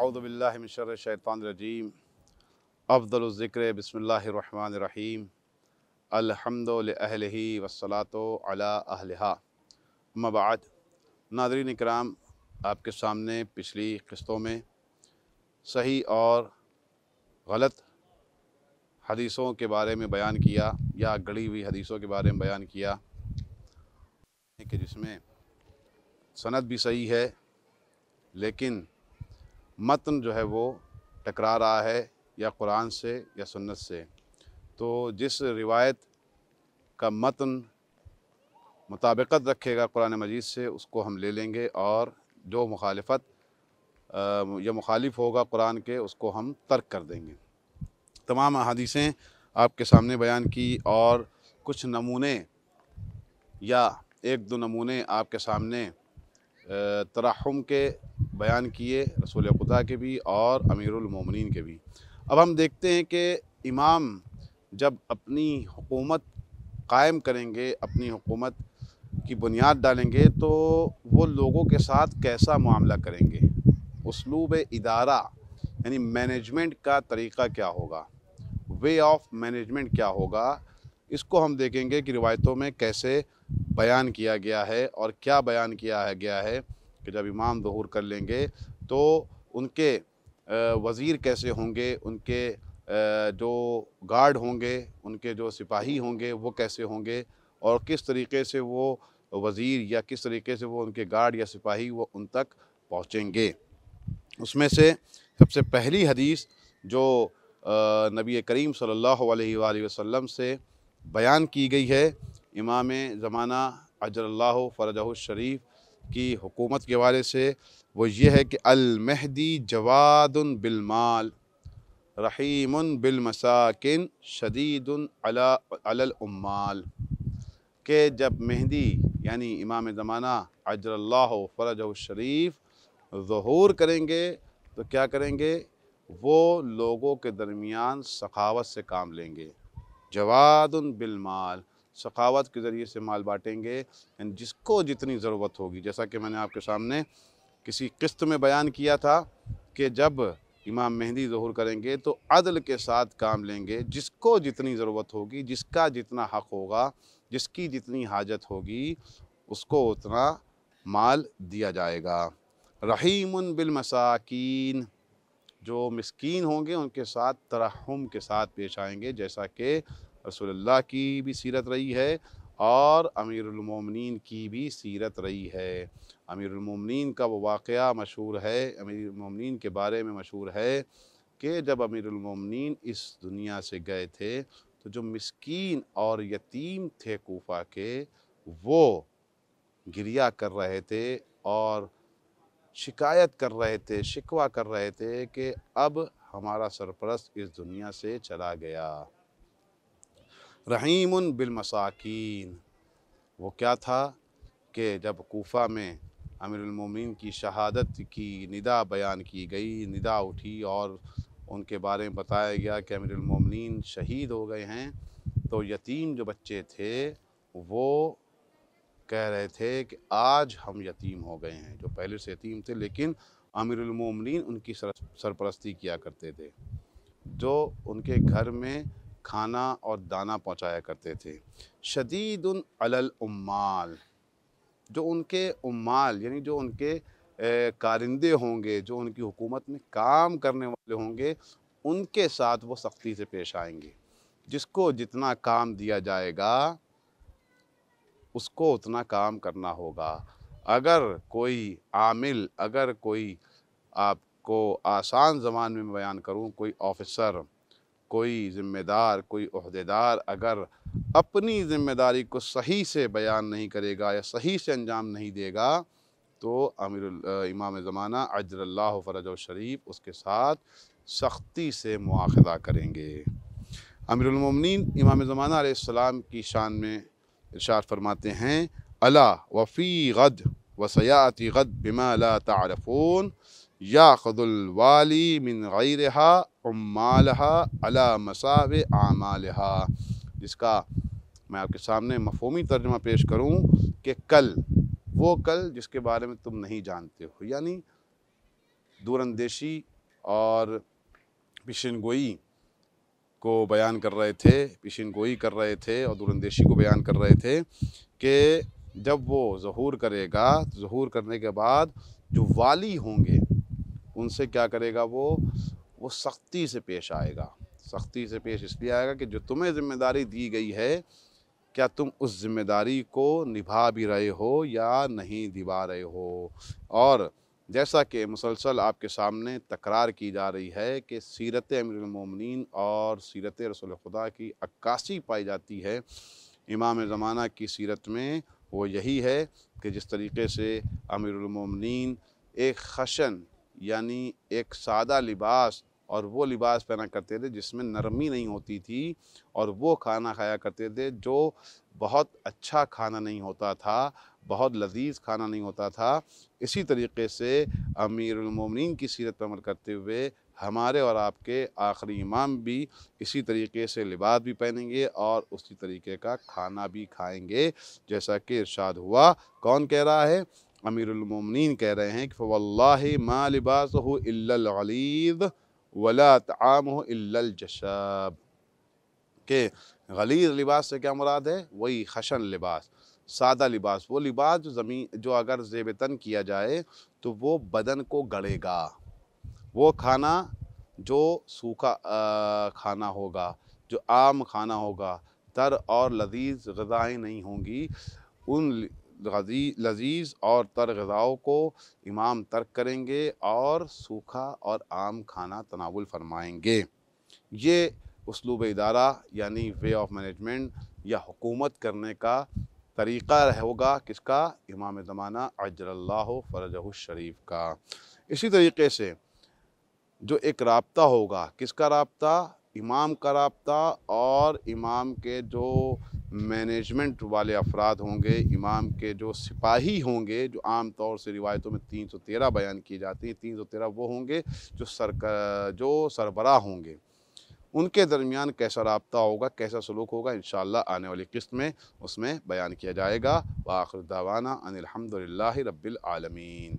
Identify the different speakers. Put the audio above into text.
Speaker 1: अऊज़ु बिल्लाहि मिन शर्रि शैतानिर रजीम। अफ़्ज़लुज़ ज़िक्र बिस्मिल्लाहिर्रहमानिर रहीम। अल्हम्दु लिअहलिही वस्सलातु अला अहलिहा। अम्मा बाद। नाज़रीन इकराम, आपके सामने पिछली क़िस्तों में सही और गलत हदीसों के बारे में बयान किया या गढ़ी हुई हदीसों के बारे में बयान किया कि जिसमें सनद भी सही है लेकिन मतन जो है वो टकरा रहा है या कुरान से या सुन्नत से। तो जिस रिवायत का मतन मुताबिकत रखेगा कुरान मजीद से उसको हम ले लेंगे और जो मुखालिफत या मुखालिफ होगा कुरान के उसको हम तर्क कर देंगे। तमाम हदीसें आपके सामने बयान की और कुछ नमूने या एक दो नमूने आपके सामने तरहुम के बयान किए, रसूल खुदा के भी और अमीरुल मोमिनीन के भी। अब हम देखते हैं कि इमाम जब अपनी हुकूमत कायम करेंगे, अपनी हुकूमत की बुनियाद डालेंगे तो वो लोगों के साथ कैसा मामला करेंगे, उसलूब इदारा यानी मैनेजमेंट का तरीक़ा क्या होगा, वे ऑफ मैनेजमेंट क्या होगा, इसको हम देखेंगे कि रिवायतों में कैसे बयान किया गया है और क्या बयान किया गया है कि जब इमाम ज़ुहूर कर लेंगे तो उनके वज़ीर कैसे होंगे, उनके जो गार्ड होंगे, उनके जो सिपाही होंगे वो कैसे होंगे और किस तरीक़े से वो वज़ीर या किस तरीक़े से वो उनके गार्ड या सिपाही वो उन तक पहुँचेंगे। उसमें से सबसे पहली हदीस जो नबी करीम सल्लल्लाहु अलैहि वसल्लम से बयान की गई है इमाम ज़माना अजरल्लाहु फ़रजहु शरीफ की हुकूमत के हवाले से, वो ये है कि अल महदी जवादुन बिलमाल रहीमुन बिलमसाकिन शदीदुन अलल उम्माल। के जब मेहदी यानी इमाम ज़माना अजरल्लाहु फ़रजहु शरीफ ज़ुहूर करेंगे तो क्या करेंगे, वो लोगों के दरमियान सखावत से काम लेंगे। जवादुन बिलमाल, सखावत के ज़रिए से माल बाँटेंगे, यानी जिसको जितनी ज़रूरत होगी। जैसा कि मैंने आपके सामने किसी क़िस्त में बयान किया था कि जब इमाम मेहदी ज़ुहूर करेंगे तो अदल के साथ काम लेंगे, जिसको जितनी ज़रूरत होगी, जिसका जितना हक़ होगा, जिसकी जितनी हाजत होगी उसको उतना माल दिया जाएगा। रहीमुन बिलमसाकीन, जो मिस्कीन होंगे उनके साथ तरहम के साथ पेश आएंगे, जैसा कि रसूलुल्लाह की भी सीरत रही है और अमीरुल मोमिनीन की भी सीरत रही है। अमीरुल मोमिनीन का वो वाक़या मशहूर है, अमीरुल मोमिनीन के बारे में मशहूर है कि जब अमीरुल मोमिनीन इस दुनिया से गए थे तो जो मिस्कीन और यतीम थे कूफा के, वो गिरिया कर रहे थे और शिकायत कर रहे थे, शिकवा कर रहे थे कि अब हमारा सरपरस्त इस दुनिया से चला गया। रहीमुन बिलमसाकीन, वो क्या था कि जब कूफा में अमीरुल मोमिनीन की शहादत की निदा बयान की गई, निदा उठी और उनके बारे में बताया गया कि अमीरुल मोमिनीन शहीद हो गए हैं, तो यतीम जो बच्चे थे वो कह रहे थे कि आज हम यतीम हो गए हैं। जो पहले से यतीम थे लेकिन अमीरुल मोमिनीन उनकी सरपरस्ती किया करते थे, जो उनके घर में खाना और दाना पहुंचाया करते थे। शदीदुन अलल उम्माल, जो उनके उम्माल यानी जो उनके कारिंदे होंगे, जो उनकी हुकूमत में काम करने वाले होंगे, उनके साथ वो सख्ती से पेश आएंगे। जिसको जितना काम दिया जाएगा उसको उतना काम करना होगा। अगर कोई आमिल, अगर कोई, आपको आसान ज़बान में बयान करूँ, कोई ऑफ़िसर, कोई ज़िम्मेदार, कोई ओहदेदार अगर अपनी ज़िम्मेदारी को सही से बयान नहीं करेगा या सही से अंजाम नहीं देगा तो अमीरुल इमाम ज़माना अजरल्लाहु फ़रजहु शरीफ उसके साथ सख्ती से मुआख़ज़ा करेंगे। अमीरुल मोमिनीन इमाम ज़माना अलैहिस्सलाम की शान में इरशाद फरमाते हैं, अला वफ़ी गद वसयाती गद बिमा ला तारफ़ून याख़ुज़ुल वाली मिन गैरिहा उम्मालहा अला मसावे आमालहा। जिसका मैं आपके सामने मफ़हूमी तर्जुमा पेश करूँ कि कल, वो कल जिसके बारे में तुम नहीं जानते हो, यानी दूरअंदेशी اور پیشین گوئی کو بیان کر رہے تھے، پیشین گوئی کر رہے تھے اور دور اندیشی کو بیان کر رہے تھے کہ جب وہ ظہور کرے گا، ظہور کرنے کے بعد جو والی ہوں گے ان سے کیا کرے گا، وہ سختی سے پیش آئے گا۔ سختی سے پیش اس لیے آئے گا کہ جو تمہیں ذمہ داری دی گئی ہے، کیا تم اس ذمہ داری کو نبھا بھی رہے ہو یا نہیں نبھا رہے ہو۔ اور جیسا کہ مسلسل آپ کے سامنے تکرار کی جا رہی ہے کہ سیرت امیر المومنین اور سیرت رسول خدا کی عکاسی پائی جاتی ہے امام زمانہ کی سیرت میں، وہ یہی ہے کہ جس طریقے سے امیر المومنین ایک خشن یعنی ایک سادہ لباس اور وہ لباس پہنا کرتے تھے جس میں نرمی نہیں ہوتی تھی، اور وہ کھانا کھایا کرتے تھے جو بہت اچھا کھانا نہیں ہوتا تھا، بہت لذیذ کھانا نہیں ہوتا تھا۔ اسی طریقے سے امیر المومنین کی سیرت پر عمل کرتے ہوئے ہمارے اور آپ کے آخری امام بھی اسی طریقے سے لباس بھی پہنیں گے اور اسی طریقے کا کھانا بھی کھائیں گے، جیسا کہ ارشاد ہوا۔ کون کہہ رہا ہے؟ امیر المومنین کہہ رہے ہیں کہ فواللہ ما لباسہ الا الغلیظ ولا طعامہ الا الجشاب، کہ غلیظ لباس سے کیا مراد ہے؟ وہی خشن لباس، سادہ لباس، وہ لباس جو اگر زیب تن کیا جائے تو وہ بدن کو گڑے گا، وہ کھانا جو سوکھا کھانا ہوگا، جو عام کھانا ہوگا، تر اور لذیذ غذائیں نہیں ہوں گی، ان لذیذ اور تر غذاؤں کو امام ترک کریں گے اور سوکھا اور عام کھانا تناول فرمائیں گے۔ یہ اسلوب ادارہ یعنی وے آف مینجمنٹ یا حکومت کرنے کا طریقہ ہوگا کس کا؟ امام زمانہ عجل اللہ فرجہ الشریف کا۔ اسی طریقے سے جو ایک رابطہ ہوگا، کس کا رابطہ؟ امام کا رابطہ اور امام کے جو مینجمنٹ والے افراد ہوں گے، امام کے جو سپاہی ہوں گے، جو عام طور سے روایتوں میں 313 بیان کی جاتی ہیں، 313 وہ ہوں گے جو سربراہ ہوں گے، ان کے درمیان کیسا رابطہ ہوگا، کیسا سلوک ہوگا، انشاءاللہ آنے والی قسط میں اس میں بیان کیا جائے گا۔ وآخر دعوانا ان الحمدللہ رب العالمین۔